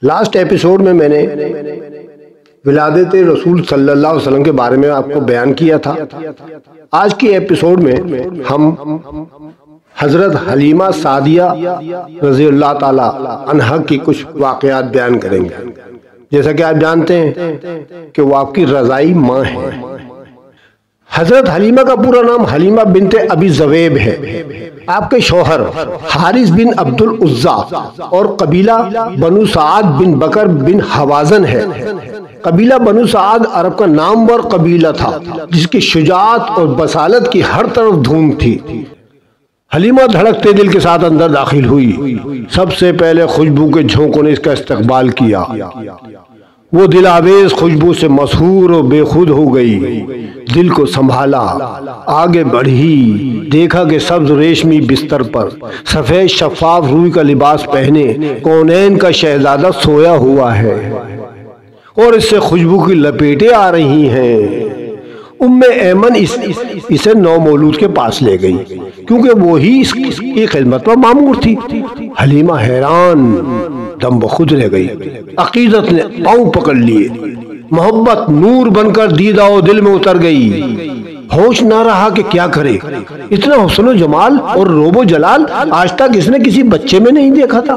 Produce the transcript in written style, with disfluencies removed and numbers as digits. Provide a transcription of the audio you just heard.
Last episode میں نے ولادت رسول صلی اللہ علیہ وسلم کے بارے میں آپ کو بیان کیا تھا۔ آج کی ایپیسوڈ میں ہم حضرت حلیمہ سعدیہ رضی اللہ تعالی عنہا کی کچھ واقعات بیان کریں گے۔ جیسا کہ آپ جانتے ہیں کہ وہ آپ کی رضائی ماں ہیں۔ حضرت حلیمہ کا پورا نام حلیمہ بنت ابی زویب ہے۔ آپ کے شوہر حارث بن عبد العزا اور قبیلہ بنو سعد بن بکر بن حوازن ہے۔ قبیلہ بنو سعد عرب کا نامور قبیلہ تھا جس کی شجاعت اور بصالت کی ہر طرف دھوم تھی۔ حلیمہ دھڑکتے دل کے ساتھ اندر داخل ہوئی۔ سب سے پہلے خوشبو کے جھونکوں نے اس کا استقبال کیا۔ وہ دل آویز خوشبو سے مسحور و بے خود ہو گئی۔ دل کو سنبھالا، آگے بڑھی، دیکھا کہ سبز ریشمی بستر پر سفید شفاف روئی کا لباس پہنے کونین کا شہزادہ سویا ہوا ہے اور اس سے خوشبو کی لپیٹیں آ رہی ہیں۔ ایمن اسے نو مولود کے پاس لے گئی کیونکہ وہی اس کی خدمت پر مامور تھی۔ حلیمہ حیران دم بخود رہ گئی۔ عقیدت نے پاؤں پکڑ لیے، محبت نور بن کر دیدہ و دل میں اتر گئی۔ ہوش نہ رہا کہ کیا کرے۔ اتنا حسن و جمال اور روب و جلال آج تک اس نے کسی بچے میں نہیں دیکھا تھا۔